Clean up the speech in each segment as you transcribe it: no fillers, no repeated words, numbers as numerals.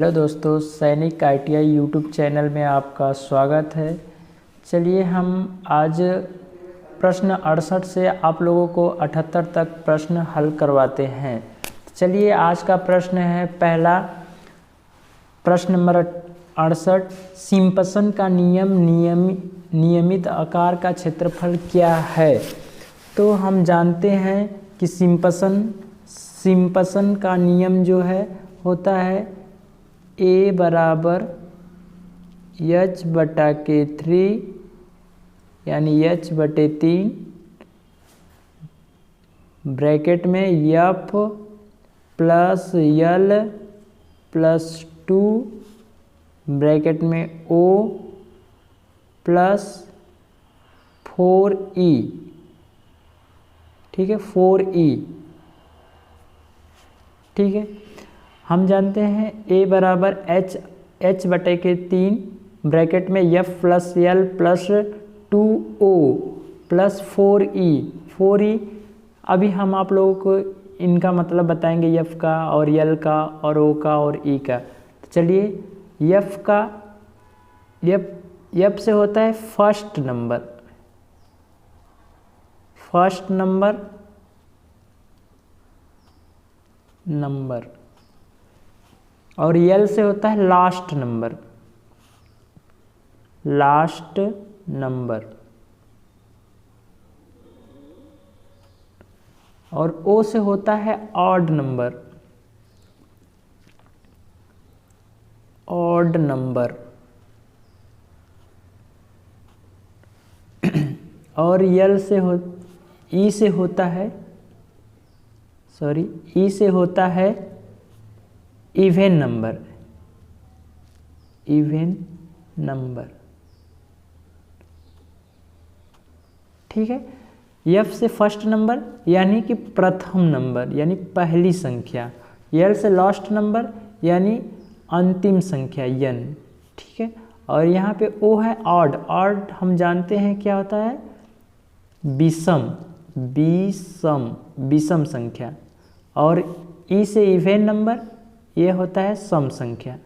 Hello दोस्तों, सैनिक ITI YouTube channel में आपका स्वागत है। चलिए हम आज प्रश्न 68 से आप लोगों को 78 तक प्रश्न हल करवाते हैं। चलिए आज का प्रश्न है पहला प्रश्न नंबर 68। सिम्पसन का नियमित आकार का क्षेत्रफल क्या है? तो हम जानते हैं कि सिम्पसन का नियम जो है होता है A बराबर H/3 यानी H/3 ब्रैकेट में F plus L plus 2 bracket में O प्लस 4E। ठीक है, 4E। ठीक है, हम जानते हैं A बराबर H/3 ब्रैकेट में F plus L plus 2O plus 4E। अभी हम आप लोगों को इनका मतलब बताएंगे, F का और L का और O का और E का। तो चलिए F से होता है फर्स्ट नंबर और L से होता है लास्ट नंबर और O से होता है ऑड नंबर और E से होता है इवेन नंबर। ठीक है, F से फर्स्ट नंबर यानी कि प्रथम नंबर यानी पहली संख्या, L से लास्ट नंबर यानी अंतिम संख्या n। ठीक है, और यहाँ पे O है ऑड हम जानते हैं क्या होता है, विषम संख्या। और E से इवेन नंबर, ये होता है सम संख्या।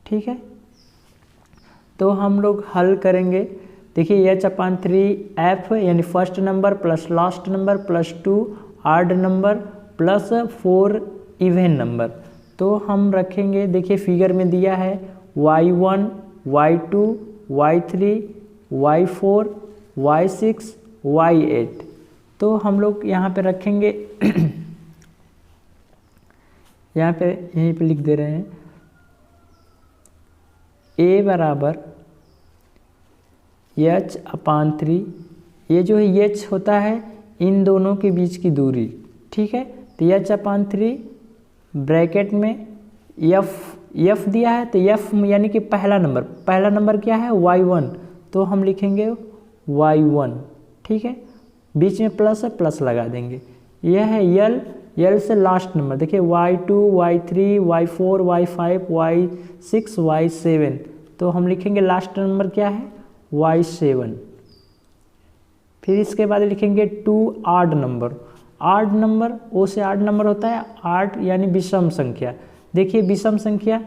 ठीक है, तो हम लोग हल करेंगे। देखिए H/3 यानी first number plus last number plus 2 odd number plus 4 even number. तो हम रखेंगे, देखिए फिगर में दिया है y1 y2 y3 y4 y6 y8। तो हम लोग यहाँ पे रखेंगे यहीं पे लिख दे रहे हैं A बराबर H/3। ये जो है H होता है इन दोनों के बीच की दूरी। ठीक है, तो H/3 ब्रैकेट में F दिया है, तो F यानी कि पहला नंबर क्या है, y1। तो हम लिखेंगे y1। ठीक है, बीच में प्लस है, प्लस लगा देंगे। यह है L से लास्ट नंबर, देखिए y2 y3 y4 y5 y6 y7। तो हम लिखेंगे लास्ट नंबर क्या है, y7। फिर इसके बाद लिखेंगे 2 ऑड नंबर O से ऑड नंबर होता है ऑड यानी विषम संख्या। देखिए विषम संख्या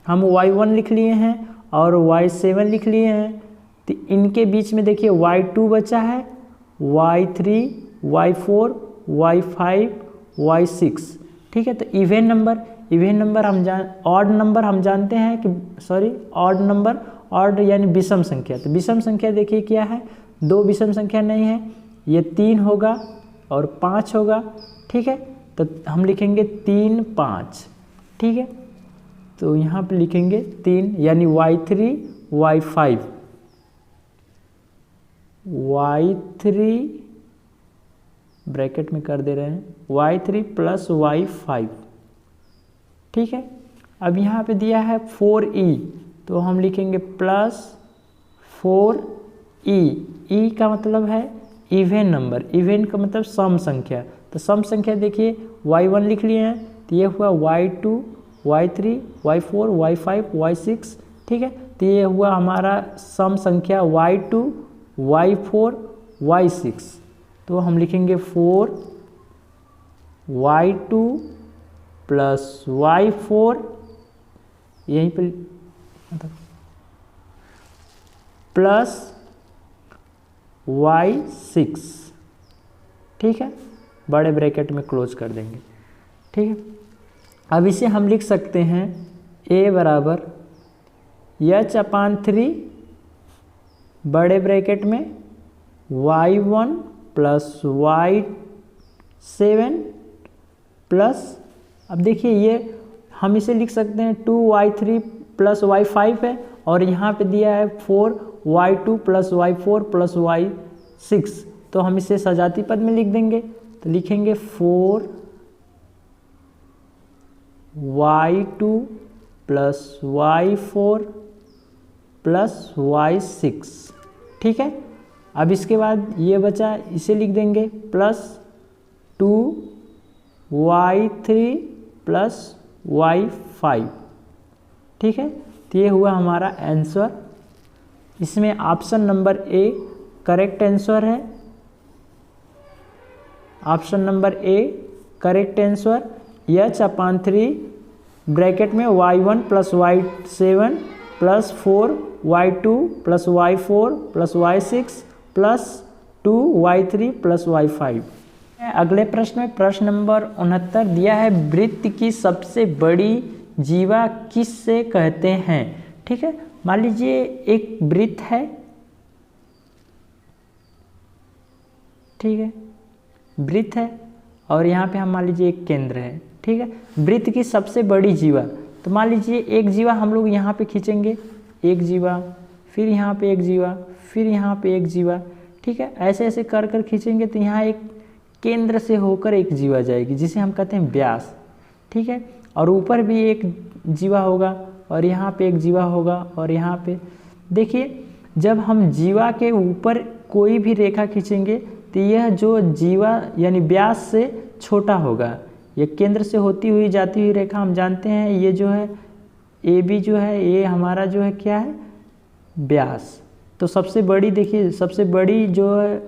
हम y1 लिख लिए हैं और y7 लिख लिए हैं, तो इनके बीच में देखिए y2 बचा है, y3 y4 y5 y6। ठीक है, तो इवेन नंबर ऑड नंबर हम जानते हैं कि ऑड यानी विषम संख्या। तो विषम संख्या देखिए क्या है, 2 विषम संख्या नहीं है, ये 3 होगा और 5 होगा। ठीक है, तो हम लिखेंगे 3 5। ठीक है, तो यहाँ पे लिखेंगे 3 यानी y3 y3 ब्रैकेट में कर दे रहे हैं y3 प्लस y5। ठीक है, अब यहाँ पे दिया है 4E, तो हम लिखेंगे प्लस 4E का मतलब है इवेन नंबर, इवेन का मतलब सम संख्या। तो सम संख्या देखिए y1 लिख लिए हैं, तो ये हुआ y2 y3 y4 y5 y6। ठीक है, तो ये हुआ हमारा सम संख्या y2 y4 y6। तो हम लिखेंगे 4 y2 प्लस y4, यहीं पर प्लस y6, ठीक है, बड़े ब्रैकेट में क्लोज कर देंगे, ठीक है। अब इसे हम लिख सकते हैं a बराबर h/3 बड़े ब्रैकेट में y1 प्लस y7 प्लस, अब देखिए ये हम इसे लिख सकते हैं 2y3 प्लस y5 है, और यहाँ पे दिया है 4y2 plus y4 plus y6, तो हम इसे सजाती पद में लिख देंगे। तो लिखेंगे 4y2 plus y4 plus y6, ठीक है। अब इसके बाद ये बचा, इसे लिख देंगे प्लस 2y3 प्लस y5, ठीक है। तो ये हुआ हमारा आंसर। इसमें option number A correct answer है। Option number A correct answer, h/3 bracket में y1 plus y7 plus 4y2 plus y4 plus y6 plus 2y3 plus y5। अगले प्रश्न में प्रश्न नंबर 69 दिया है, वृत्त की सबसे बड़ी जीवा किससे कहते हैं, ठीक है। मान लीजिए एक वृत्त है, ठीक है, वृत्त है और यहाँ पे हम मान लीजिए एक केंद्र है, ठीक है। वृत्त की सबसे बड़ी जीवा, तो मान लीजिए एक जीवा हम लोग यहाँ पे खींचेंगे, एक जीवा, फिर यहाँ पे एक जीवा, फिर यहाँ पे एक जीवा, ठीक है। ऐसे ऐसे कर कर खींचेंगे तो यहाँ एक केंद्र से होकर एक जीवा जाएगी, जिसे हम कहते हैं व्यास, ठीक है। और ऊपर भी एक जीवा होगा और यहाँ पे एक जीवा होगा, और यहाँ पे देखिए जब हम जीवा के ऊपर कोई भी रेखा खींचेंगे तो यह जो जीवा यानी व्यास से छोटा होगा। ये केंद्र से होती हुई जाती हुई रेखा हम जानते हैं, ये जो है ए बी जो है ये हमारा जो है क्या है, व्यास। तो सबसे बड़ी देखिए, सबसे बड़ी जो है,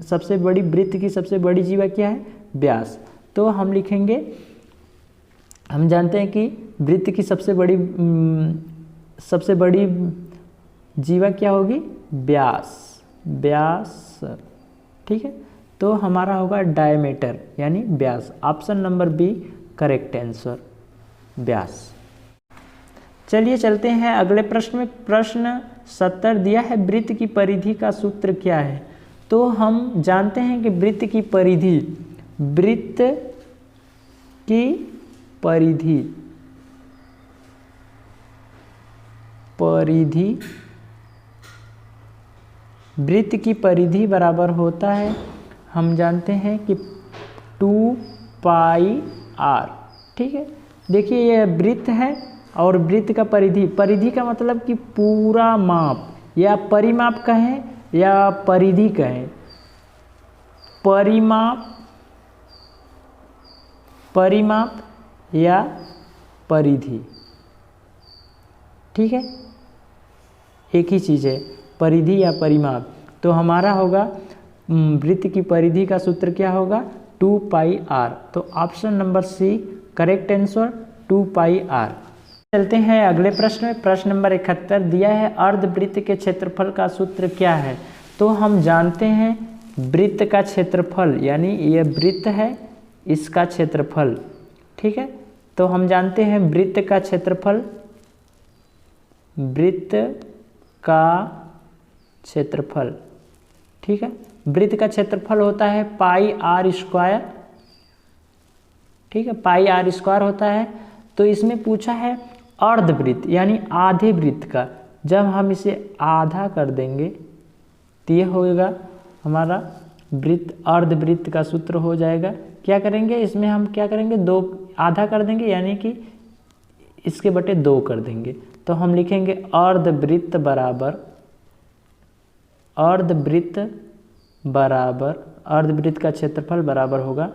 सबसे बड़ी वृत्त की सबसे बड़ी जीवा क्या है, व्यास। तो हम लिखेंगे, हम जानते हैं कि वृत्त की सबसे बड़ी जीवा क्या होगी, व्यास, व्यास, ठीक है। तो हमारा होगा डायमीटर यानी व्यास। Option number B correct answer, व्यास। चलिए चलते हैं अगले प्रश्न में। प्रश्न 70 दिया है, वृत्त की परिधि का सूत्र क्या है। तो हम जानते हैं कि वृत्त की परिधि, वृत्त की परिधि, वृत्त की परिधि बराबर होता है, हम जानते हैं कि 2πr, ठीक है। देखिए ये वृत्त है और वृत्त का परिधि, परिधि का मतलब कि पूरा माप, या परिमाप कहें या परिधि कहें, परिमाप, परिमाप या परिधि, ठीक है, एक ही चीज़ है, परिधि या परिमाप। तो हमारा होगा वृत्त की परिधि का सूत्र क्या होगा, 2πr। तो option number C correct answer, 2πr। चलते हैं अगले प्रश्न में। प्रश्न नंबर 71 दिया है, अर्धवृत्त के क्षेत्रफल का सूत्र क्या है। तो हम जानते हैं वृत्त का क्षेत्रफल, यानी ये वृत्त है, इसका क्षेत्रफल, ठीक है। तो हम जानते हैं वृत्त का क्षेत्रफल, वृत्त का क्षेत्रफल, ठीक है। वृत्त का क्षेत्रफल होता है πr², ठीक है, πr² होता है। तो इसमें पूछा है अर्धवृत्त यानी आधे वृत्त का, जब हम इसे आधा कर देंगे तो यह होगा हमारा वृत्त, अर्धवृत्त का सूत्र हो जाएगा। क्या करेंगे इसमें, हम क्या करेंगे, 2 आधा कर देंगे, यानी कि इसके बटे 2 कर देंगे। तो हम लिखेंगे अर्धवृत्त बराबर, अर्धवृत्त बराबर, अर्धवृत्त का क्षेत्रफल बराबर होगा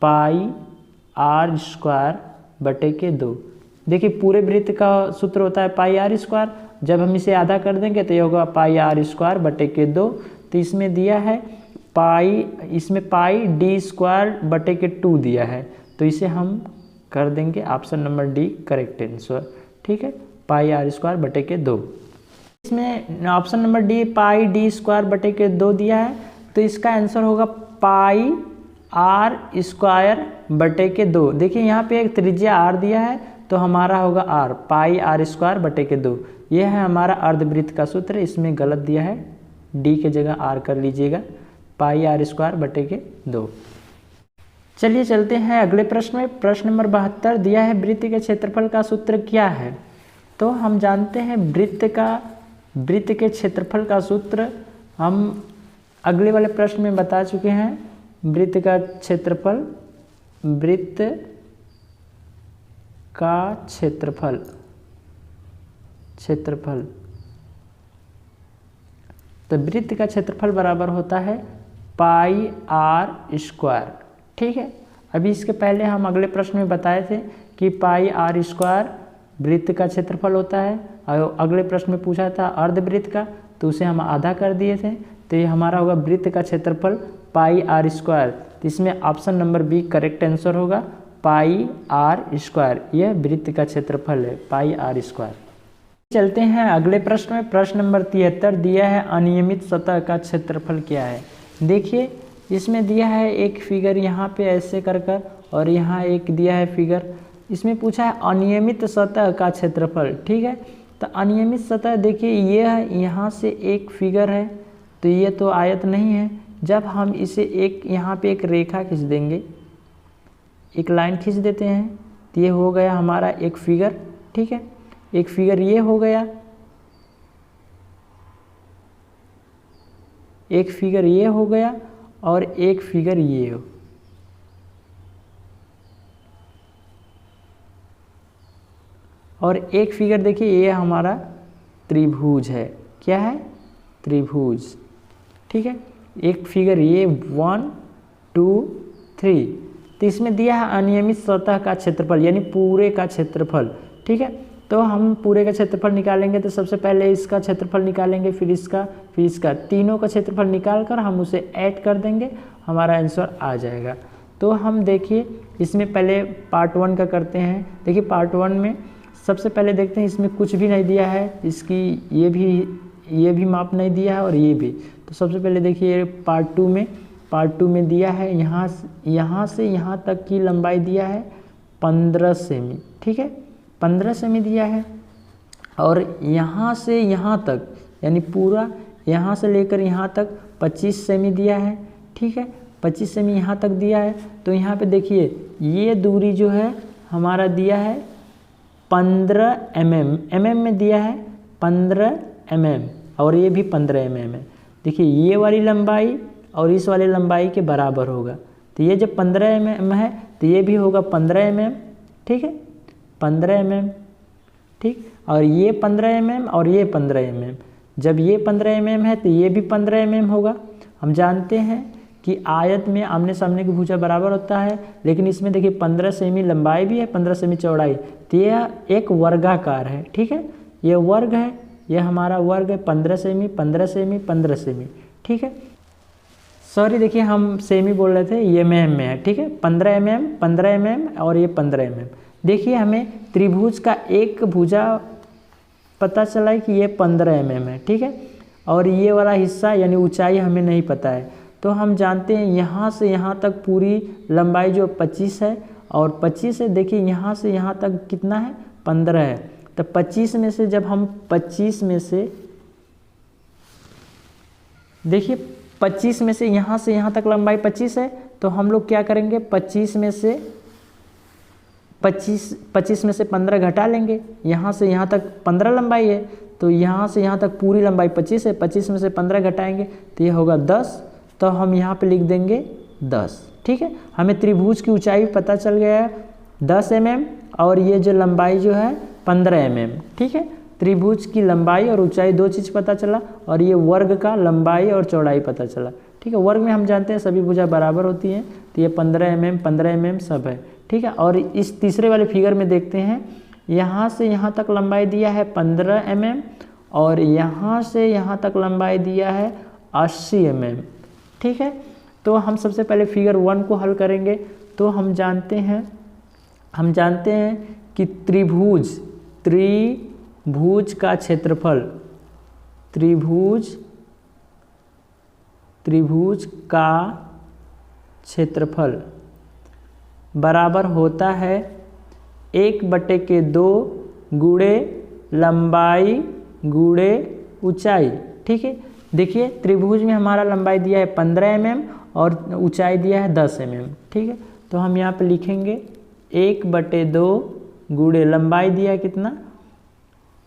πr²/2। देखिए पूरे वृत्त का सूत्र होता है πr², जब हम इसे आधा कर देंगे तो ये होगा πr²/2। तो इसमें दिया है पाई, इसमें पाई डी स्क्वायर बटे के 2 दिया है, तो इसे हम कर देंगे option number D correct answer. ठीक है, पाई आर स्क्वायर बटे के 2। इसमें ऑप्शन नंबर डी पाई डी स्क्वायर बटे के 2 दिया है, तो इसका आंसर होगा पाई आर स्क्वायर बटे के 2। देखिए यहाँ पे एक त्रिज्या आर दिया है, तो हमारा होगा आर, पाई आर स्क्वायर बटे के 2। यह है हमारा अर्धवृत्त का सूत्र। इसमें गलत दिया है, डी के जगह आर कर लीजिएगा, पाई आर स्क्वायर बटे के 2। चलिए चलते हैं अगले प्रश्न में। प्रश्न नंबर 72 दिया है वृत्त के क्षेत्रफल का सूत्र क्या है। तो हम जानते हैं वृत्त के क्षेत्रफल का सूत्र हम अगले वाले प्रश्न में बता चुके हैं। वृत्त का क्षेत्रफल तो वृत्त का क्षेत्रफल बराबर होता है पाई आर स्क्वायर। ठीक है, अभी इसके पहले हम अगले प्रश्न में बताए थे कि पाई आर स्क्वायर वृत्त का क्षेत्रफल होता है, और अगले प्रश्न में पूछा था अर्धवृत्त का, तो उसे हम आधा कर दिए थे। तो ये हमारा होगा वृत्त का क्षेत्रफल पाई आर स्क्वायर। तो इसमें option number B correct answer होगा, पाई आर स्क्वायर। यह वृत्त का क्षेत्रफल है, पाई आर स्क्वायर। चलते हैं अगले प्रश्न में। प्रश्न नंबर 73 दिया है अनियमित सतह का क्षेत्रफल क्या है। देखिए इसमें दिया है एक फिगर यहाँ पे ऐसे कर और यहाँ एक दिया है फिगर। इसमें पूछा है अनियमित सतह का क्षेत्रफल। ठीक है, तो अनियमित सतह देखिए ये यहाँ से एक फिगर है, तो ये तो आयत नहीं है। जब हम इसे एक यहाँ पे एक रेखा खींच देंगे, एक लाइन खींच देते हैं, तो ये हो गया हमारा एक फिगर। ठीक है, एक फिगर ये हो गया, एक फिगर ये हो गया, और एक फिगर ये हो। और एक फिगर देखिए ये हमारा त्रिभुज है। क्या है? त्रिभुज। ठीक है, एक फिगर ये 1 2 3। तो इसमें दिया है अनियमित सतह का क्षेत्रफल, यानी पूरे का क्षेत्रफल। ठीक है, तो हम पूरे का क्षेत्रफल निकालेंगे, तो सबसे पहले इसका क्षेत्रफल निकालेंगे, फिर इसका तीनों का क्षेत्रफल निकाल कर हम उसे ऐड कर देंगे, हमारा आंसर आ जाएगा। तो हम देखिए इसमें पहले पार्ट 1 का करते हैं। देखिए पार्ट 1 में सबसे पहले देखते हैं, इसमें कुछ भी नहीं दिया है, इसकी ये भी माप नहीं दिया है और ये भी। तो सबसे पहले देखिए पार्ट 2 में दिया है यहाँ से यहाँ तक की लंबाई दिया है 15 सेमी। ठीक है, 15 सेमी दिया है, और यहाँ से यहाँ तक यानी पूरा यहाँ से लेकर यहाँ तक 25 सेमी दिया है। ठीक है, 25 सेमी यहाँ तक दिया है। तो यहाँ पे देखिए ये दूरी जो है हमारा दिया है 15 mm में दिया है 15 mm, और ये भी 15 mm है। देखिए ये वाली लंबाई और इस वाली लंबाई के बराबर होगा, तो ये जब 15 mm है तो ये भी होगा 15 mm। ठीक है, 15 mm। ठीक, और ये 15 mm और ये 15 mm, जब ये 15 mm है तो ये भी 15 mm होगा। हम जानते हैं कि आयत में आमने सामने की भुजा बराबर होता है, लेकिन इसमें देखिए 15 सेमी लंबाई भी है, 15 सेमी चौड़ाई, तो यह एक वर्गाकार है। ठीक है, ये वर्ग है, यह हमारा वर्ग है 15 सेमी 15 सेमी 15 सेमी। ठीक है, सॉरी देखिए हम सेमी बोल रहे थे, ये mm में है। ठीक है, 15 mm और ये 15 mm। देखिए हमें त्रिभुज का एक भुजा पता चला है कि ये 15 mm है। ठीक है, और ये वाला हिस्सा यानी ऊंचाई हमें नहीं पता है, तो हम जानते हैं यहाँ से यहाँ तक पूरी लंबाई जो 25 है, और 25 है, देखिए यहाँ से यहाँ तक कितना है 15 है। तो 25 में से जब हम 25 में से देखिए 25 में से यहाँ तक लंबाई 25 है, तो हम लोग क्या करेंगे 25 में से 15 घटा लेंगे। यहाँ से यहाँ तक 15 लंबाई है, तो यहाँ से यहाँ तक पूरी लंबाई 25 है, 25 में से 15 घटाएंगे तो ये होगा 10। तो हम यहाँ पे लिख देंगे 10। ठीक है, हमें त्रिभुज की ऊंचाई पता चल गया है 10 mm, और ये जो लंबाई जो है 15 mm। ठीक है, त्रिभुज की लंबाई और ऊंचाई दो चीज़ पता चला, और ये वर्ग का लंबाई और चौड़ाई पता चला। ठीक है, वर्ग में हम जानते हैं सभी भुजा बराबर होती हैं, तो ये 15 mm सब है। ठीक है, और इस तीसरे वाले फिगर में देखते हैं, यहाँ से यहाँ तक लंबाई दिया है 15 mm, और यहाँ से यहाँ तक लंबाई दिया है 80 mm। ठीक है। तो हम सबसे पहले फिगर 1 को हल करेंगे। तो हम जानते हैं कि त्रिभुज का क्षेत्रफल, त्रिभुज का क्षेत्रफल बराबर होता है 1/2 गुणे लंबाई गुणे ऊंचाई। ठीक है, देखिए त्रिभुज में हमारा लंबाई दिया है 15 mm और ऊंचाई दिया है 10 mm। ठीक है, तो हम यहाँ पे लिखेंगे 1/2 गुणे लंबाई दिया है कितना,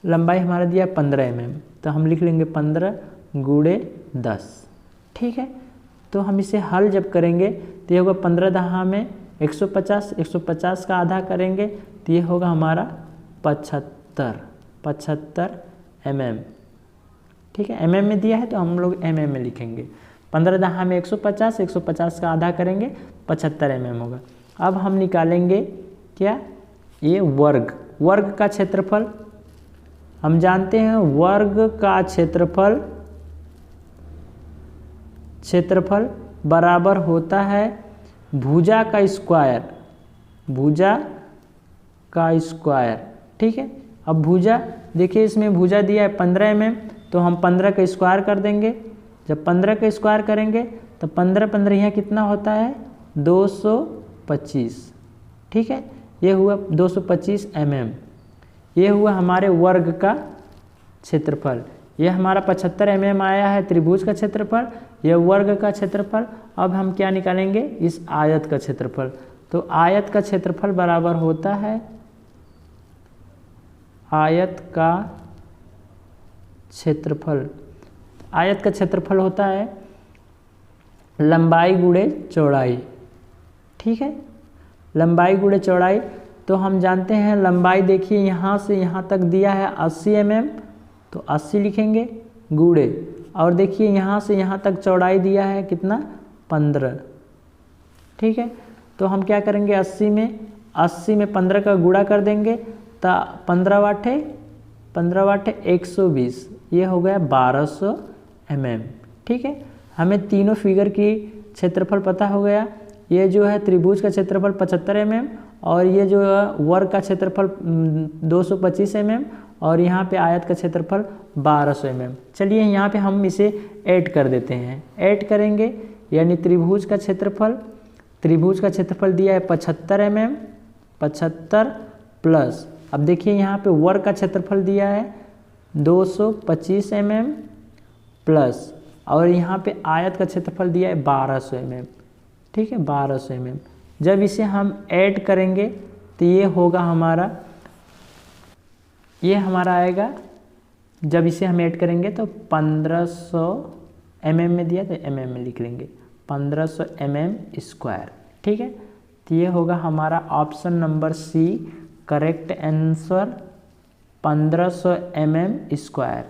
लंबाई हमारा दिया है 15 mm, तो हम लिख लेंगे 15 गुणे 10। ठीक है, तो हम इसे हल जब करेंगे तो ये होगा 15 दहा में 150, 150 का आधा करेंगे तो ये होगा हमारा 75 mm। ठीक है, mm में दिया है तो हम लोग mm में लिखेंगे। 15 दहा में 150, 150 का आधा करेंगे 75 mm होगा। अब हम निकालेंगे क्या, ये वर्ग का क्षेत्रफल। हम जानते हैं वर्ग का क्षेत्रफल बराबर होता है भुजा का स्क्वायर। ठीक है, अब भुजा देखिए, इसमें भुजा दिया है 15 mm, तो हम 15 का स्क्वायर कर देंगे। जब 15 का स्क्वायर करेंगे तो 15 यहाँ कितना होता है 225। ठीक है, ये हुआ 225 mm। ये हुआ हमारे वर्ग का क्षेत्रफल। यह हमारा 75 mm आया है त्रिभुज का क्षेत्रफल, यह वर्ग का क्षेत्रफल। अब हम क्या निकालेंगे, इस आयत का क्षेत्रफल। तो आयत का क्षेत्रफल बराबर होता है आयत का क्षेत्रफल होता है लंबाई गुणे चौड़ाई। ठीक है, लंबाई गुणे चौड़ाई। तो हम जानते हैं लंबाई, देखिए यहाँ से यहाँ तक दिया है 80 mm, तो 80 लिखेंगे गुणे, और देखिए यहाँ से यहाँ तक चौड़ाई दिया है कितना 15। ठीक है, तो हम क्या करेंगे 80 में 15 का गुणा कर देंगे तो 15 वाटे 120, ये हो गया 1200 mm। ठीक है, हमें तीनों फिगर की क्षेत्रफल पता हो गया। ये जो है त्रिभुज का क्षेत्रफल 75 mm, और ये जो वर्ग का क्षेत्रफल 225 mm, और यहाँ पे आयत का क्षेत्रफल 1200 mm। चलिए यहाँ पे हम इसे ऐड कर देते हैं। ऐड करेंगे यानी त्रिभुज का क्षेत्रफल दिया है 75 mm, 75 प्लस, अब देखिए यहाँ पे वर्ग का क्षेत्रफल दिया है 225 mm प्लस, और यहाँ पे आयत का क्षेत्रफल दिया है 1200 mm। ठीक है, 1200 mm। जब इसे हम ऐड करेंगे तो ये होगा हमारा, ये हमारा आएगा, जब इसे हम ऐड करेंगे तो 1500 mm में दिया तो mm में लिख लेंगे 1500 mm स्क्वायर। ठीक है, तो ये होगा हमारा option number C correct answer 1500 mm square.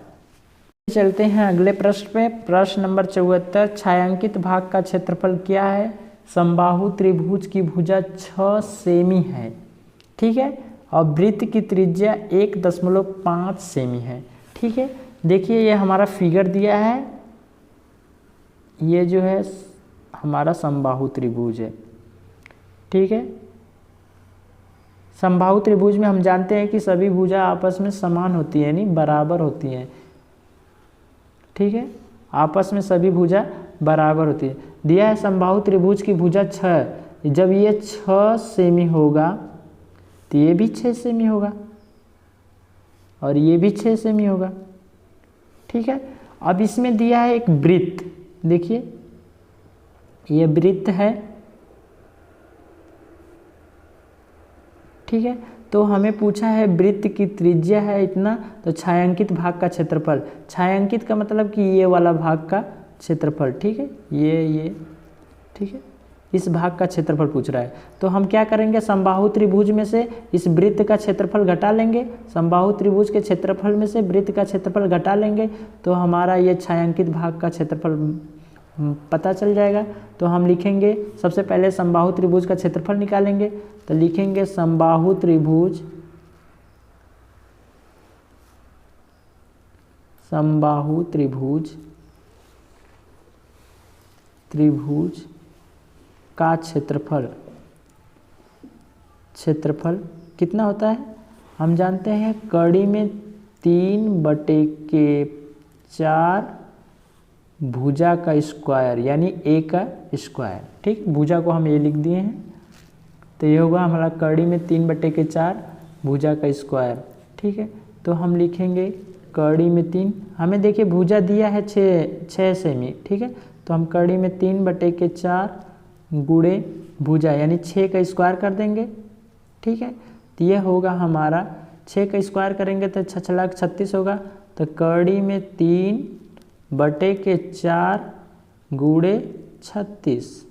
चलते हैं अगले प्रश्न पे। प्रश्न नंबर 74, छायांकित भाग का क्षेत्रफल क्या है। समबाहु त्रिभुज की भुजा 6 सेमी है। ठीक है, और वृत्त की त्रिज्या 1.5 सेमी है। ठीक है, देखिए ये हमारा फिगर दिया है, ये जो है हमारा समबाहु त्रिभुज है। ठीक है, समबाहु त्रिभुज में हम जानते हैं कि सभी भुजा आपस में समान होती है, यानी बराबर होती हैं। ठीक है, आपस में सभी भुजा बराबर होती है। दिया है समबाहु त्रिभुज की भुजा 6, जब ये 6 सेमी होगा तो ये भी 6 सेमी होगा और ये भी 6 सेमी होगा। ठीक है, अब इसमें दिया है एक वृत्त, देखिए ये वृत्त है। ठीक है, तो हमें पूछा है वृत्त की त्रिज्या है इतना, तो छायांकित भाग का क्षेत्रफल, छायांकित का मतलब कि ये वाला भाग का क्षेत्रफल। ठीक है, ये ठीक है, इस भाग का क्षेत्रफल पूछ रहा है। तो हम क्या करेंगे, समबाहु त्रिभुज में से इस वृत्त का क्षेत्रफल घटा लेंगे, समबाहु त्रिभुज के क्षेत्रफल में से वृत्त का क्षेत्रफल घटा लेंगे, तो हमारा ये छायांकित भाग का क्षेत्रफल पता चल जाएगा। तो हम लिखेंगे सबसे पहले समबाहु त्रिभुज का क्षेत्रफल निकालेंगे, तो लिखेंगे समबाहु त्रिभुज त्रिभुज का क्षेत्रफल कितना होता है? हम जानते हैं कड़ी में 3/4 भुजा का स्क्वायर यानी ए का स्क्वायर। ठीक, भुजा को हम ए लिख दिए हैं, तो ये होगा हमारा कड़ी में 3/4 भुजा का स्क्वायर। ठीक है, तो हम लिखेंगे कड़ी में 3, हमें देखिए भुजा दिया है 6 सेमी। ठीक है, तो हम कड़ी में 3/4 गुणे भुजा यानी 6 का स्क्वायर कर देंगे। ठीक है, तो ये होगा हमारा 6 का स्क्वायर करेंगे तो 6×36 होगा, तो कड़ी में 3/4 गुणे 36।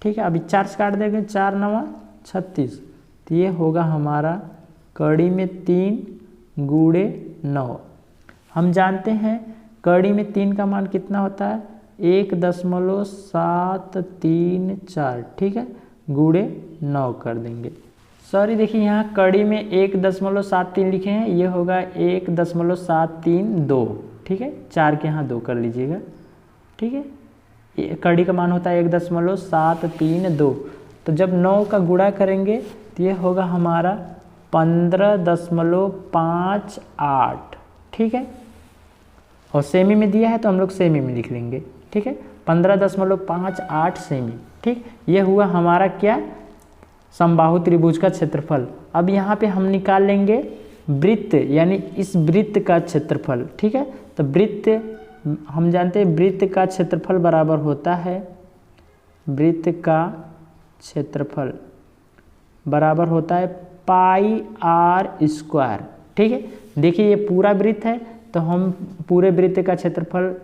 ठीक है, अभी 4 से काट देंगे, 4×9 = 36, तो ये होगा हमारा कड़ी में 3 गुणे 9। हम जानते हैं कड़ी में 3 का मान कितना होता है? 1.734। ठीक है, गुणे 9 कर देंगे। सॉरी, देखिए यहाँ कड़ी में 1.73 लिखे हैं, ये होगा 1.732। ठीक है, 4 के यहाँ 2 कर लीजिएगा। ठीक है, कड़ी का मान होता है 1.732, तो जब 9 का गुणा करेंगे तो ये होगा हमारा 15.58। ठीक है, और सेमी में दिया है तो हम लोग सेमी में लिख लेंगे। ठीक है, 15.58 सेमी। ठीक, ये हुआ हमारा क्या? समबाहु त्रिभुज का क्षेत्रफल। अब यहाँ पे हम निकाल लेंगे वृत्त यानी इस वृत्त का क्षेत्रफल। ठीक है, तो वृत्त हम जानते हैं वृत्त का क्षेत्रफल बराबर होता है, वृत्त का क्षेत्रफल बराबर होता है πr²। ठीक है, देखिए ये पूरा वृत्त है तो हम पूरे वृत्त का क्षेत्रफल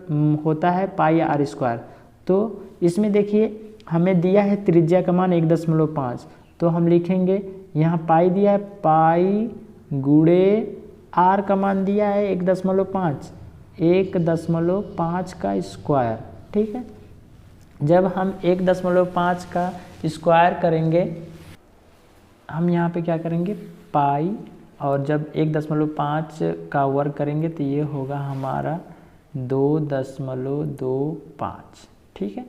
होता है πr²। तो इसमें देखिए हमें दिया है त्रिज्या का मान 1.5, तो हम लिखेंगे यहाँ पाई दिया है, पाई गुणे आर का मान दिया है 1.5, 1.5 का स्क्वायर। ठीक है, जब हम 1.5 का स्क्वायर करेंगे, हम यहाँ पे क्या करेंगे पाई, और जब 1.5 का वर्ग करेंगे तो ये होगा हमारा 2.25। ठीक है,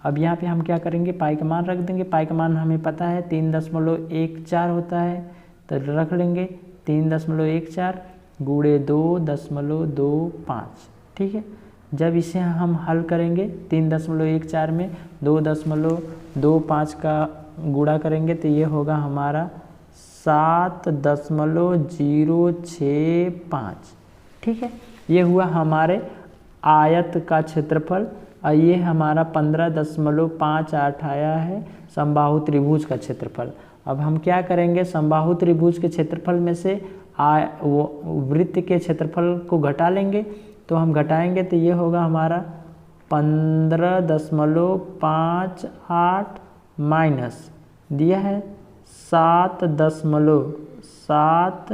अब यहाँ पे हम क्या करेंगे पाई का मान रख देंगे। पाई का मान हमें पता है 3.14 होता है, तो रख लेंगे 3.14 गुणे 2.25। ठीक है, जब इसे हम हल करेंगे 3.14 में 2.25 का गुणा करेंगे तो ये होगा हमारा 7.065। ठीक है, ये हुआ हमारे आयत का क्षेत्रफल, और ये हमारा 15.58 आया है समबाहु त्रिभुज का क्षेत्रफल। अब हम क्या करेंगे, समबाहु त्रिभुज के क्षेत्रफल में से वृत्त के क्षेत्रफल को घटा लेंगे, तो हम घटाएंगे तो ये होगा हमारा 15.58 माइनस दिया है 7.7,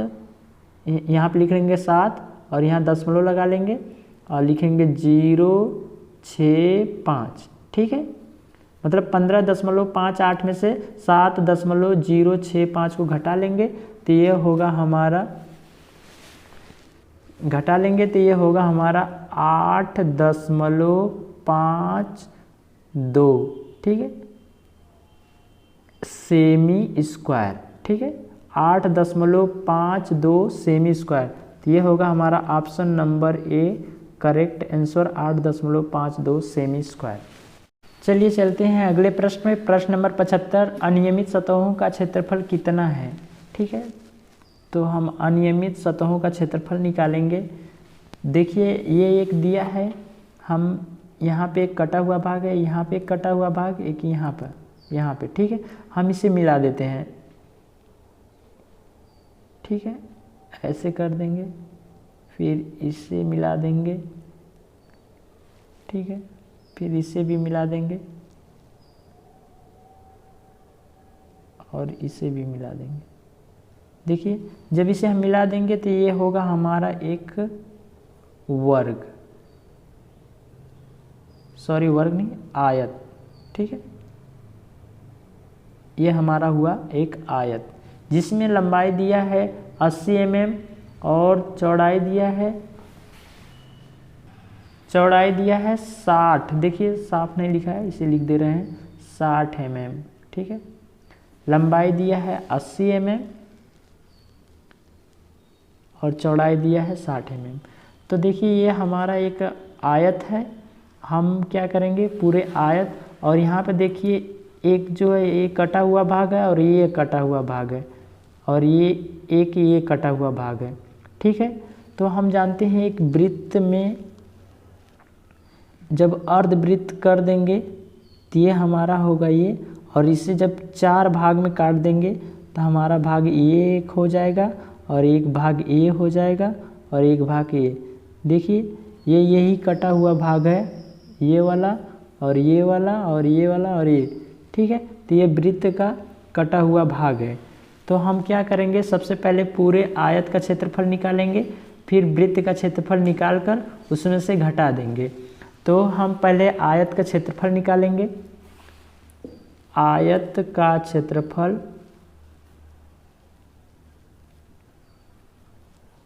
यहाँ पे लिख लेंगे 7 और यहाँ दशमलव लगा लेंगे और लिखेंगे 065। ठीक है, मतलब 15.58 में से 7.065 को घटा लेंगे तो ये होगा हमारा 8.52। ठीक है, सेमी स्क्वायर। ठीक है, 8.52 सेमी स्क्वायर, तो ये होगा हमारा option number A correct answer 8.52 semi square. चलिए चलते हैं अगले प्रश्न में। प्रश्न नंबर 75, अनियमित सतहों का क्षेत्रफल कितना है? ठीक है, तो हम अनियमित सतहों का क्षेत्रफल निकालेंगे। देखिए ये एक दिया है, हम यहाँ पे एक कटा हुआ भाग है, यहाँ पे एक कटा हुआ भाग, एक यहाँ पे। ठीक है, हम इसे मिला देते हैं। ठीक है, ऐसे कर देंगे, फिर इसे मिला देंगे। ठीक है, फिर इसे भी मिला देंगे और इसे भी मिला देंगे। देखिए जब इसे हम मिला देंगे तो ये होगा हमारा एक वर्ग, सॉरी वर्ग नहीं, आयत। ठीक है, ये हमारा हुआ एक आयत जिसमें लंबाई दिया है 80 mm और चौड़ाई दिया है चौड़ाई दिया है 60, देखिए साफ नहीं लिखा है इसे लिख दे रहे हैं 60 mm, ठीक है। लंबाई दिया है 80 mm और चौड़ाई दिया है 60 mm। तो देखिए ये हमारा एक आयत है, हम क्या करेंगे पूरे आयत, और यहाँ पे देखिए एक जो है ये कटा हुआ भाग है और ये कटा हुआ भाग है और ये कटा हुआ भाग है, ठीक है। तो हम जानते हैं एक वृत्त में जब अर्धवृत्त कर देंगे तो ये हमारा होगा ये, और इसे जब 4 भाग में काट देंगे तो हमारा भाग ये एक हो जाएगा और एक भाग ये हो जाएगा और एक भाग ये। देखिए ये यही कटा हुआ भाग है, ये वाला और ये वाला और ये वाला और ये, ठीक है। तो ये वृत्त का कटा हुआ भाग है। तो हम क्या करेंगे, सबसे पहले पूरे आयत का क्षेत्रफल निकालेंगे, फिर वृत्त का क्षेत्रफल निकाल कर उसमें से घटा देंगे। तो हम पहले आयत का क्षेत्रफल निकालेंगे। आयत का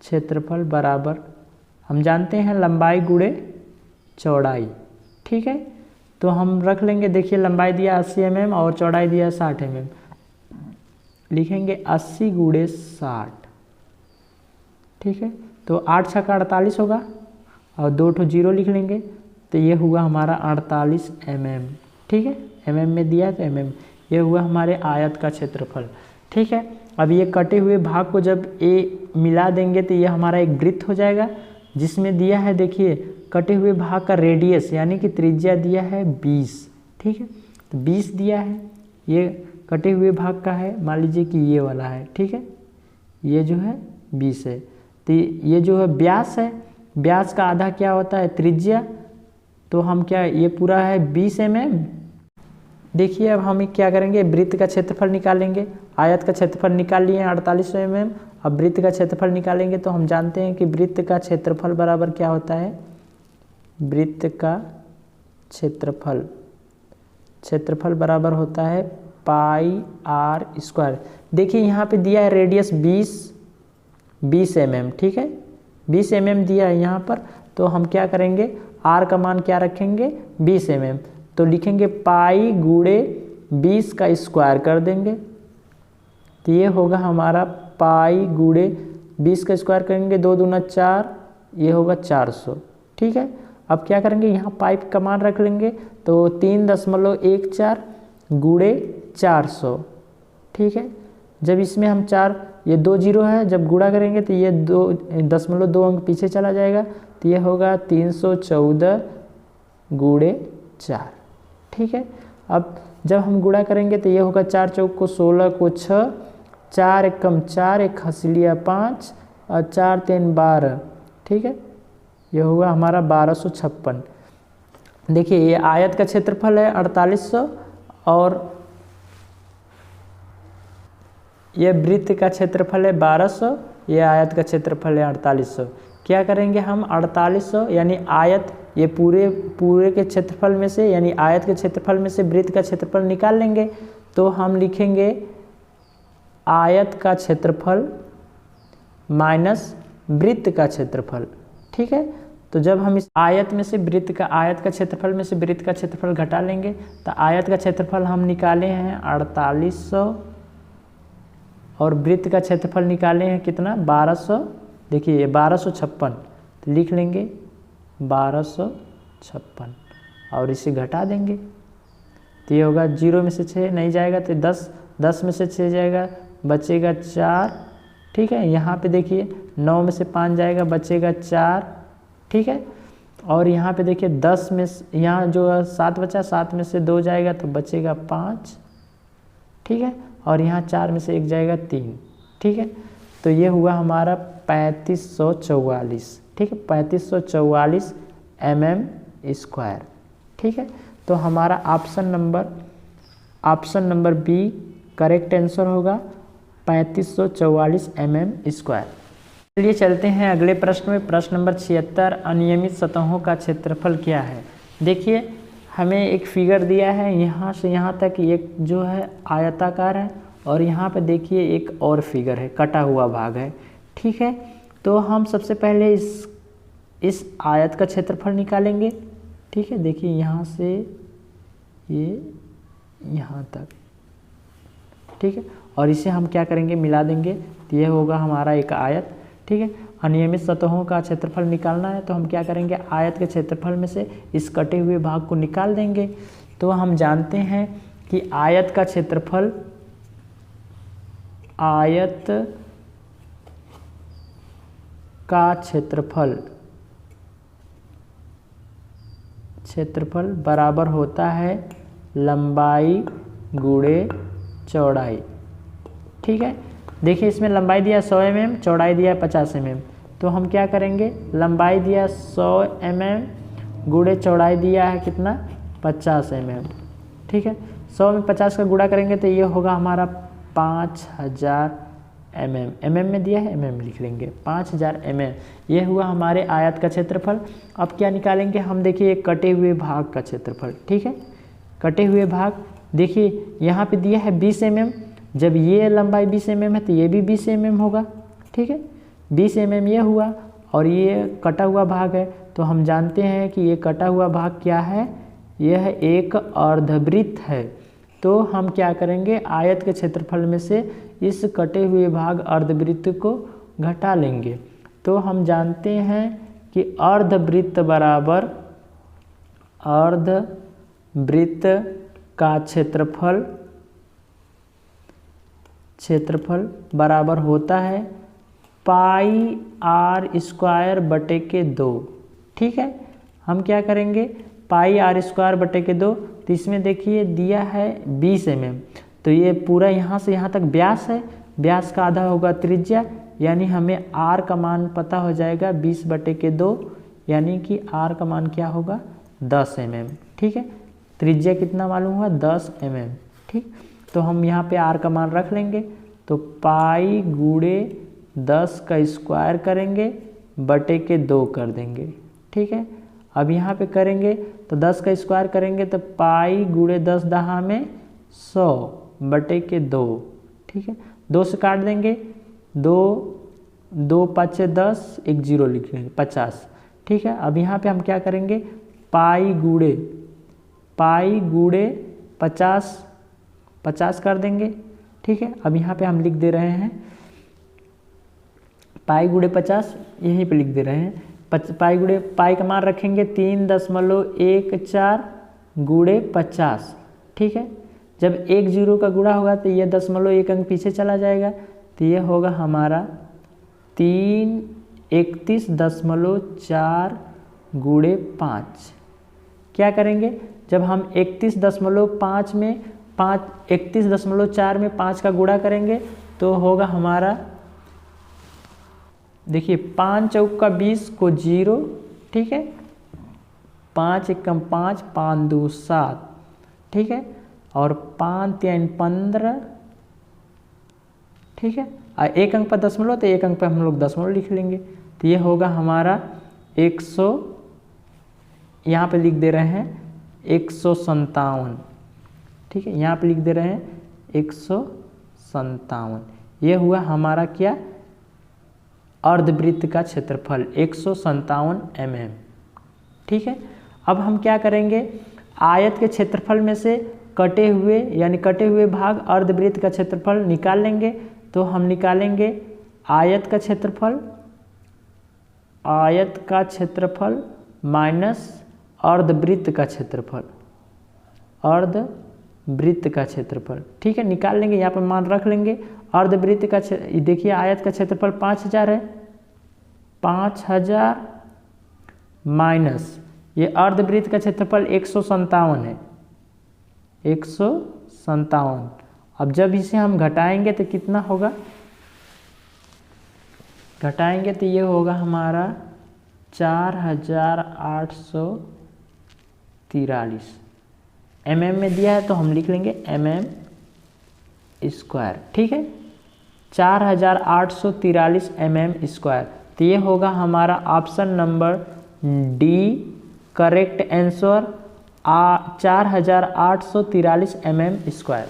क्षेत्रफल बराबर हम जानते हैं लंबाई गुणे चौड़ाई, ठीक है। तो हम रख लेंगे, देखिए लंबाई दिया 80 mm और चौड़ाई दिया 60 mm, लिखेंगे 80 गुणे 60, ठीक है। तो 8 छक्का 48 होगा और 2 ठो 0 लिख लेंगे, तो ये हुआ हमारा 48 mm, ठीक है। mm में दिया है तो mm, ये हुआ हमारे आयत का क्षेत्रफल, ठीक है। अब ये कटे हुए भाग को जब ए मिला देंगे तो ये हमारा एक वृत्त हो जाएगा, जिसमें दिया है देखिए कटे हुए भाग का रेडियस यानी कि त्रिज्या दिया है 20, ठीक है। तो 20 दिया है, ये कटे हुए भाग का है, मान लीजिए कि ये वाला है, ठीक है, ये जो है 20 है। तो ये जो है व्यास है, व्यास का आधा क्या होता है त्रिज्या, तो हम क्या ये पूरा है 20 mm। देखिए अब हम क्या करेंगे, वृत्त का क्षेत्रफल निकालेंगे। आयत का क्षेत्रफल निकाल लिए 48 mm, अब वृत्त का क्षेत्रफल निकालेंगे। तो हम जानते हैं कि वृत्त का क्षेत्रफल बराबर क्या होता है, वृत्त का क्षेत्रफल बराबर होता है πr²। देखिए यहाँ पे दिया है रेडियस 20 mm, ठीक है, 20 mm दिया है यहाँ पर। तो हम क्या करेंगे, r का मान क्या रखेंगे 20 mm, तो लिखेंगे पाई गुणे 20 का स्क्वायर कर देंगे, तो ये होगा हमारा पाई गुणे 20 का स्क्वायर करेंगे, 2 दूना 4, ये होगा 400, ठीक है। अब क्या करेंगे, यहाँ पाइप का मान रख लेंगे, तो 3.14 गुणे 400, ठीक है। जब इसमें हम 4, ये 2 0 है, जब गुणा करेंगे तो ये 2.2 अंक पीछे चला जाएगा, तो ये होगा 314 गुणे 4, ठीक है। अब जब हम गुणा करेंगे तो ये होगा 4 चौक को 16 को 6, 4 एकम 4, एक हंसलिया 5 और 4 3 12, ठीक है, ये होगा हमारा 1256। देखिए ये आयत का क्षेत्रफल है 4800 और ये वृत्त का क्षेत्रफल है 1200, ये आयत का क्षेत्रफल है 4800। क्या करेंगे हम 4800 यानी आयत, ये पूरे के क्षेत्रफल में से यानी आयत के क्षेत्रफल में से वृत्त का क्षेत्रफल निकाल लेंगे। तो हम लिखेंगे आयत का क्षेत्रफल माइनस वृत्त का क्षेत्रफल, ठीक है। तो जब हम इस आयत में से आयत का क्षेत्रफल में से वृत्त का क्षेत्रफल घटा लेंगे, तो आयत का क्षेत्रफल हम निकाले हैं 4800 और वृत्त का क्षेत्रफल निकाले हैं कितना 1200, देखिए 1256, तो लिख लेंगे 1256 और इसे घटा देंगे, तो ये होगा 0 में से 6 नहीं जाएगा तो 10 में से 6 जाएगा, बचेगा 4, ठीक है। यहाँ पे देखिए 9 में से 5 जाएगा, बचेगा 4, ठीक है। और यहाँ पे देखिए 10 में यहाँ जो 7 बचा, 7 में से 2 जाएगा तो बचेगा 5, ठीक है। और यहाँ 4 में से 1 जाएगा 3, ठीक है। तो ये हुआ हमारा 3544, ठीक है, 3544 mm², ठीक है। तो हमारा option number B correct answer होगा 3544 mm²। चलिए चलते हैं अगले प्रश्न में। प्रश्न नंबर 76, अनियमित सतहों का क्षेत्रफल क्या है। देखिए हमें एक फिगर दिया है, यहाँ से यहाँ तक एक जो है आयताकार है और यहाँ पे देखिए एक और फिगर है, कटा हुआ भाग है, ठीक है। तो हम सबसे पहले इस इस आयत का क्षेत्रफल निकालेंगे। ठीक है, देखिए यहाँ से ये यहाँ तक, ठीक है, और इसे हम क्या करेंगे, मिला देंगे, तो ये होगा हमारा एक आयत। ठीक है, अनियमित सतहों का क्षेत्रफल निकालना है तो हम क्या करेंगे, आयत के क्षेत्रफल में से इस कटे हुए भाग को निकाल देंगे। तो हम जानते हैं कि आयत का क्षेत्रफल क्षेत्रफल बराबर होता है लंबाई गुणे चौड़ाई। ठीक है, देखिए इसमें लंबाई दिया 100 mm, चौड़ाई दिया 50 mm। तो हम क्या करेंगे, लंबाई दिया 100 mm गुणे चौड़ाई दिया है कितना, 50 mm। ठीक है, 100 में 50 का गुणा करेंगे तो ये होगा हमारा 5000 mm। mm में दिया है, mm लिख लेंगे, 5000 mm। ये हुआ हमारे आयत का क्षेत्रफल। अब क्या निकालेंगे हम, देखिए कटे हुए भाग का क्षेत्रफल। ठीक है, कटे हुए भाग, देखिए यहाँ पे दिया है 20 mm, जब ये लंबाई 20 mm है तो ये भी 20 mm होगा। ठीक है, 20 mm ये हुआ और ये कटा हुआ भाग है, तो हम जानते हैं कि ये कटा हुआ भाग क्या है, यह एक अर्धवृत्त है। तो हम क्या करेंगे, आयत के क्षेत्रफल में से इस कटे हुए भाग अर्धवृत्त को घटा लेंगे। तो हम जानते हैं कि अर्धवृत्त बराबर अर्धवृत्त का क्षेत्रफल बराबर होता है पाई r² बटे के 2। ठीक है, हम क्या करेंगे, पाई r² बटे के 2, तो इसमें देखिए दिया है 20 mm, तो ये पूरा यहाँ से यहाँ तक व्यास है, व्यास का आधा होगा त्रिज्या, यानी हमें r का मान पता हो जाएगा 20 बटे के 2, यानी कि r का मान क्या होगा, 10 mm। ठीक है, त्रिज्या कितना मालूम हुआ, 10 mm। ठीक, तो हम यहाँ पे r का मान रख लेंगे, तो पाई गुणे 10 का स्क्वायर करेंगे बटे के 2 कर देंगे। ठीक है, अब यहाँ पे करेंगे तो 10 का स्क्वायर करेंगे तो पाई गुणे 10 दहा में 100 बटे के 2। ठीक है, 2 से काट देंगे, 2 5 10, 1 0 लिख लेंगे, 50। ठीक है, अब यहाँ पे हम क्या करेंगे, पाई गुणे 50 कर देंगे। ठीक है, अब यहाँ पे हम लिख दे रहे हैं पाई गुणे 50, यहीं पे लिख दे रहे हैं, पाई का मान रखेंगे 3.14 गुणे 50। ठीक है, जब 1 0 का गुणा होगा तो ये 0.1 अंक पीछे चला जाएगा, तो ये होगा हमारा 331.4 गुणे 5। क्या करेंगे, जब हम 31.5 में 31.4 में 5 का गुणा करेंगे तो होगा हमारा, देखिए 5 चौक का 20 को 0। ठीक है, 5 एकम 5, 5 2 7। ठीक है, और 5 3 15। ठीक है, और 1 अंक पर दशमलव, तो 1 अंक पर हम लोग दशमलव लिख लेंगे, तो ये होगा हमारा 100, यहाँ पे लिख दे रहे हैं 157। ठीक है, यहाँ पे लिख दे रहे हैं 157। ये हुआ हमारा क्या, अर्धवृत्त का क्षेत्रफल 157 mm। ठीक है, अब हम क्या करेंगे, आयत के क्षेत्रफल में से कटे हुए भाग अर्धवृत्त का क्षेत्रफल निकाल लेंगे। तो हम निकालेंगे आयत का क्षेत्रफल माइनस अर्धवृत्त का क्षेत्रफल। ठीक है, निकाल लेंगे, यहाँ पर मान रख लेंगे। अर्धवृत्त का देखिए आयत का क्षेत्रफल 5000 है, 5000 माइनस ये अर्धवृत्त का क्षेत्रफल 157 है, 157। अब जब इसे हम घटाएंगे तो कितना होगा, घटाएंगे तो ये होगा हमारा 4843। mm में दिया है तो हम लिख लेंगे mm²। ठीक है, 4843 mm²। तो ये होगा हमारा option number D correct answer, 4843 mm²।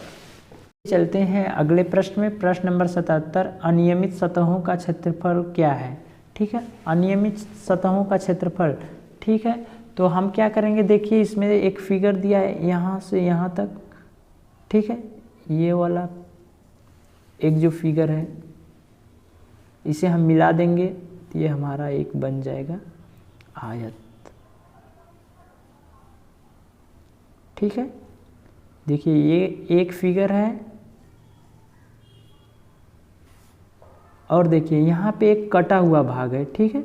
चलते हैं अगले प्रश्न में। प्रश्न नंबर 77, अनियमित सतहों का क्षेत्रफल क्या है। ठीक है, अनियमित सतहों का क्षेत्रफल। ठीक है, तो हम क्या करेंगे, देखिए इसमें एक फिगर दिया है यहाँ से यहाँ तक। ठीक है, ये वाला एक जो फिगर है इसे हम मिला देंगे तो ये हमारा एक बन जाएगा आयत। ठीक है, देखिए ये एक फिगर है और देखिए यहाँ पे एक कटा हुआ भाग है। ठीक है,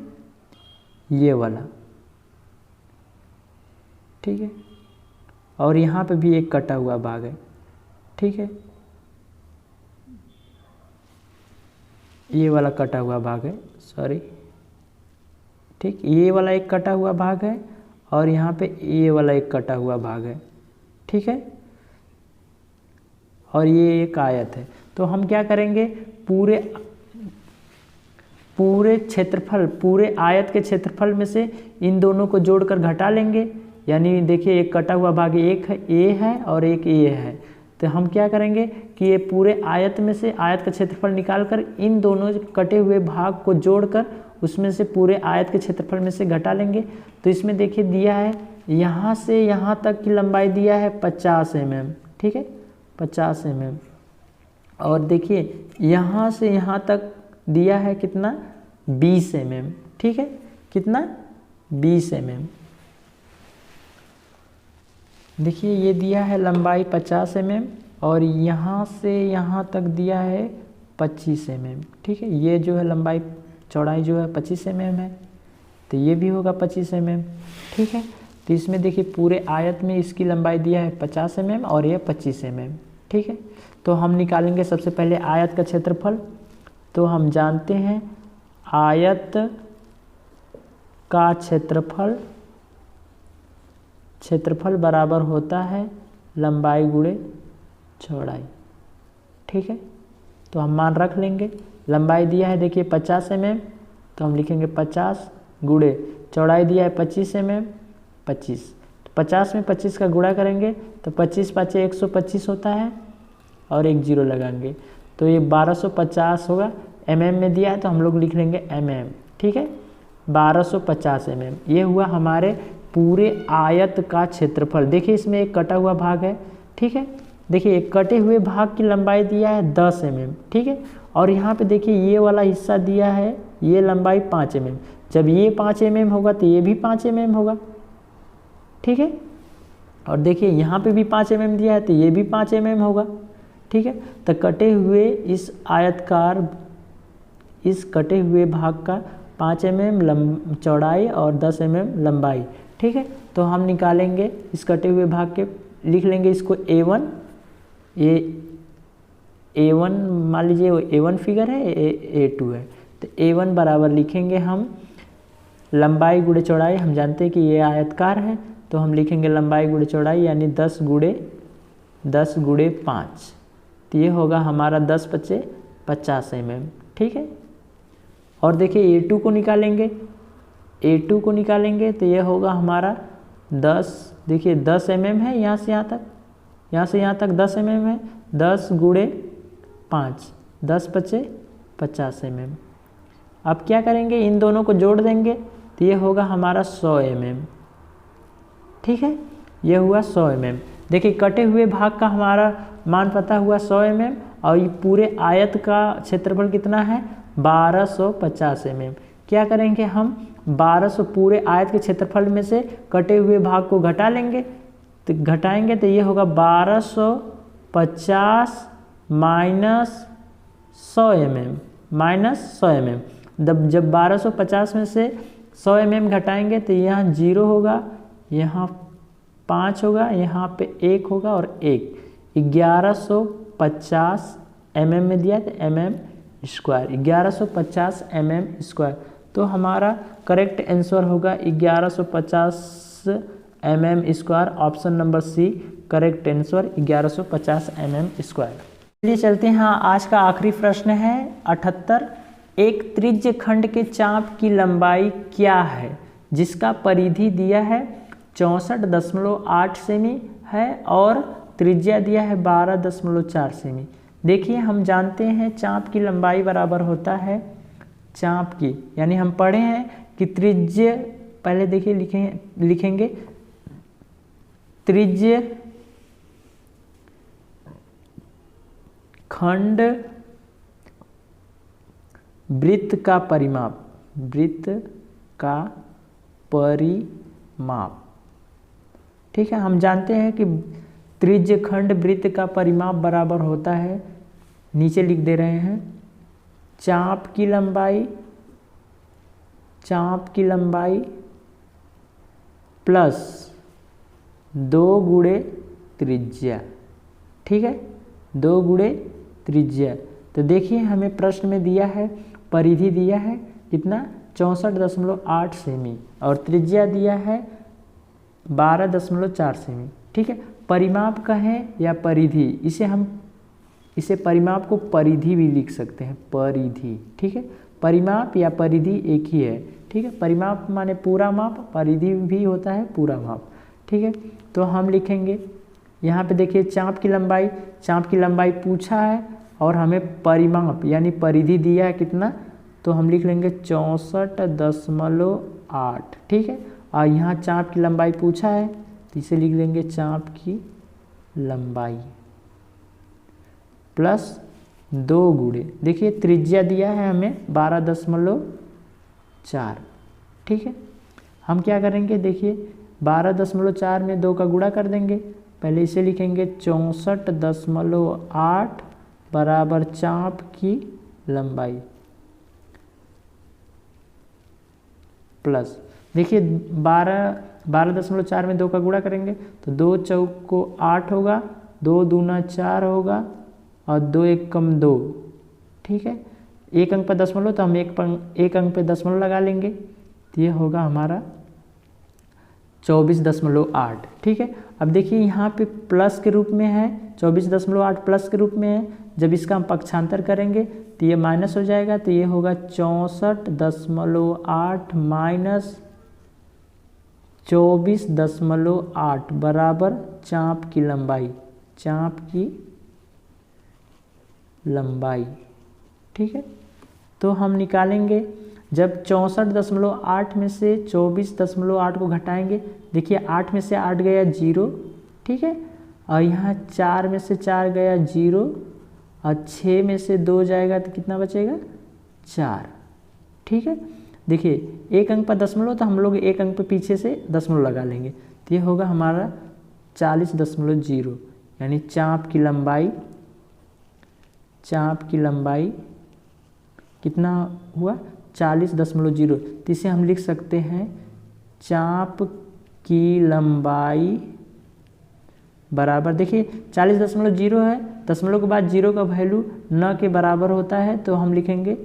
ये वाला। ठीक है, और यहाँ पे भी एक कटा हुआ भाग है। ठीक है, ये वाला कटा हुआ भाग है, सॉरी। ठीक, ये वाला एक कटा हुआ भाग है और यहाँ पे ये वाला एक कटा हुआ भाग है। ठीक है, और ये एक आयत है। तो हम क्या करेंगे, पूरे क्षेत्रफल, पूरे आयत के क्षेत्रफल में से इन दोनों को जोड़कर घटा लेंगे। यानी देखिए एक कटा हुआ भाग एक है, ए है और एक ए है। तो हम क्या करेंगे कि ये पूरे आयत में से आयत का क्षेत्रफल निकालकर इन दोनों कटे हुए भाग को जोड़कर उसमें से पूरे आयत के क्षेत्रफल में से घटा लेंगे। तो इसमें देखिए दिया है यहाँ से यहाँ तक की लंबाई दिया है 50 mm। ठीक है, 50 mm। और देखिए यहाँ से यहाँ तक दिया है कितना, 20 mm। ठीक है, कितना, 20 mm। देखिए ये दिया है लंबाई 50 mm और यहाँ से यहाँ तक दिया है 25 mm। ठीक है, ये जो है लंबाई चौड़ाई जो है 25 mm है, तो ये भी होगा 25 mm। ठीक है, तो इसमें देखिए पूरे आयत में इसकी लंबाई दिया है 50 mm और ये 25 mm। ठीक है, तो हम निकालेंगे सबसे पहले आयत का क्षेत्रफल। तो हम जानते हैं आयत का क्षेत्रफल बराबर होता है लंबाई गुणे चौड़ाई। ठीक है, तो हम मान रख लेंगे। लंबाई दिया है देखिए 50 mm, तो हम लिखेंगे 50 गुणे चौड़ाई दिया है 25 mm, 25। 50 में 25 का गुणा करेंगे तो 25 पाँचे 125 होता है और एक जीरो लगाएंगे तो ये 1250 होगा। mm में दिया है तो हम लोग लिख लेंगे mm। ठीक है, 1250 mm ये हुआ हमारे पूरे आयत का क्षेत्रफल। देखिए इसमें एक कटा हुआ भाग है। ठीक है, देखिए एक कटे हुए भाग की लंबाई दिया है 10 mm। ठीक है, और यहाँ पे देखिए ये वाला हिस्सा दिया है, ये लंबाई 5 mm। जब ये 5 mm होगा तो ये भी 5 mm होगा। ठीक है, और देखिए यहाँ पे भी 5 mm दिया है तो ये भी 5 mm होगा। ठीक है, तो कटे हुए इस आयतकार, इस कटे हुए भाग का 5 mm चौड़ाई और 10 mm लंबाई। ठीक है, तो हम निकालेंगे इस कटे हुए भाग के, लिख लेंगे इसको A1। ये A1 मान लीजिए A1 फिगर है, A2 है, तो A1 बराबर लिखेंगे हम लंबाई गुणे चौड़ाई। हम जानते हैं कि ये आयतकार है तो हम लिखेंगे लंबाई गुणे चौड़ाई यानी 10 गुणे 5, तो ये होगा हमारा 10 पच्चे 50 mm। ठीक है, और देखिए A2 को निकालेंगे, A2 को निकालेंगे तो ये होगा हमारा 10, देखिए 10 mm है, यहाँ से यहाँ तक, यहाँ से यहाँ तक 10 mm है, 10 गुणे 5, 10 पच्चे 50 mm। अब क्या करेंगे, इन दोनों को जोड़ देंगे तो ये होगा हमारा 100 mm। ठीक है, ये हुआ 100 mm। देखिए कटे हुए भाग का हमारा मान पता हुआ 100 mm और ये पूरे आयत का क्षेत्रफल कितना है 1250 mm। क्या करेंगे हम 1200 पूरे आयत के क्षेत्रफल में से कटे हुए भाग को घटा लेंगे, तो घटाएंगे तो ये होगा 1250 माइनस 100 mm, माइनस 100 mm। जब 1250 में से 100 mm घटाएंगे तो यहाँ 0 होगा, यहाँ 5 होगा, यहाँ पे 1 होगा और 1, 1150 mm में दिया तो mm स्क्वायर, 1150 mm स्क्वायर। तो हमारा करेक्ट आंसर होगा 1150 mm square. Option number C correct answer 1150 mm square. चलिए चलते हैं, हाँ आज का आखिरी प्रश्न है 78। एक त्रिज्य खंड के चाप की लंबाई क्या है जिसका परिधि दिया है 64.8 सेमी है और त्रिज्या दिया है 12.4 सेमी। देखिए हम जानते हैं चाप की लंबाई बराबर होता है चाप की, यानी हम पढ़े हैं कि त्रिज्य, पहले देखिए लिखेंगे त्रिज्य खंड वृत्त का परिमाप, वृत्त का परिमाप। ठीक है, हम जानते हैं कि त्रिज्य खंड वृत्त का परिमाप बराबर होता है, नीचे लिख दे रहे हैं, चाप की लंबाई प्लस 2 गुणे त्रिज्या। ठीक है, 2 गुणे त्रिज्या। तो देखिए हमें प्रश्न में दिया है, परिधि दिया है कितना 64.8 सेमी और त्रिज्या दिया है 12.4 सेमी। ठीक है, परिमाप कहें या परिधि, इसे परिमाप को परिधि भी लिख सकते हैं, परिधि। ठीक है, परिमाप या परिधि एक ही है। ठीक है, परिमाप माने पूरा माप, परिधि भी होता है पूरा माप। ठीक है, तो हम लिखेंगे यहाँ पे देखिए चाप की लंबाई पूछा है और हमें परिमाप यानी परिधि दिया है कितना, तो हम लिख लेंगे 64.8। ठीक है, और यहाँ चाप की लंबाई पूछा है तो इसे लिख देंगे चाप की लंबाई प्लस 2 गुणे, देखिए त्रिज्या दिया है हमें 12.4। ठीक है, हम क्या करेंगे, देखिए 12.4 में 2 का गुणा कर देंगे। पहले इसे लिखेंगे 64.8 बराबर चाप की लंबाई प्लस, देखिए 12.4 में 2 का गुणा करेंगे तो 2 चौक को 8 होगा, 2 दूना 4 होगा और 2 एक कम 2। ठीक है, एक अंक पर दशमलव तो हम एक अंक पे दशमलव लगा लेंगे, तो ये होगा हमारा 24.8। ठीक है, अब देखिए यहाँ पे प्लस के रूप में है, 24.8 प्लस के रूप में है, जब इसका हम पक्षांतर करेंगे तो ये माइनस हो जाएगा, तो ये होगा 64.8 माइनस 24.8 बराबर चाप की लंबाई। ठीक है, तो हम निकालेंगे, जब 64.8 में से 24.8 को घटाएंगे, देखिए 8 में से 8 गया 0। ठीक है, और यहाँ 4 में से 4 गया 0 और 6 में से 2 जाएगा तो कितना बचेगा 4। ठीक है, देखिए एक अंक पर दशमलव तो हम लोग एक अंक पे पीछे से दशमलव लगा लेंगे, तो ये होगा हमारा 40.0, यानी चाप की लंबाई कितना हुआ 40.0। तो इसे हम लिख सकते हैं चाप की लंबाई बराबर, देखिए 40.0 है, दशमलव के बाद 0 का वैल्यू न के बराबर होता है, तो हम लिखेंगे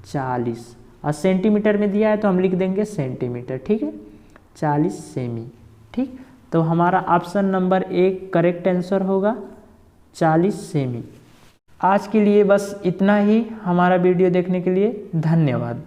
40 और सेंटीमीटर में दिया है तो हम लिख देंगे सेंटीमीटर। ठीक है, 40 सेमी। ठीक, तो हमारा ऑप्शन नंबर 1 करेक्ट आंसर होगा 40 सेमी। आज के लिए बस इतना ही। हमारा वीडियो देखने के लिए धन्यवाद।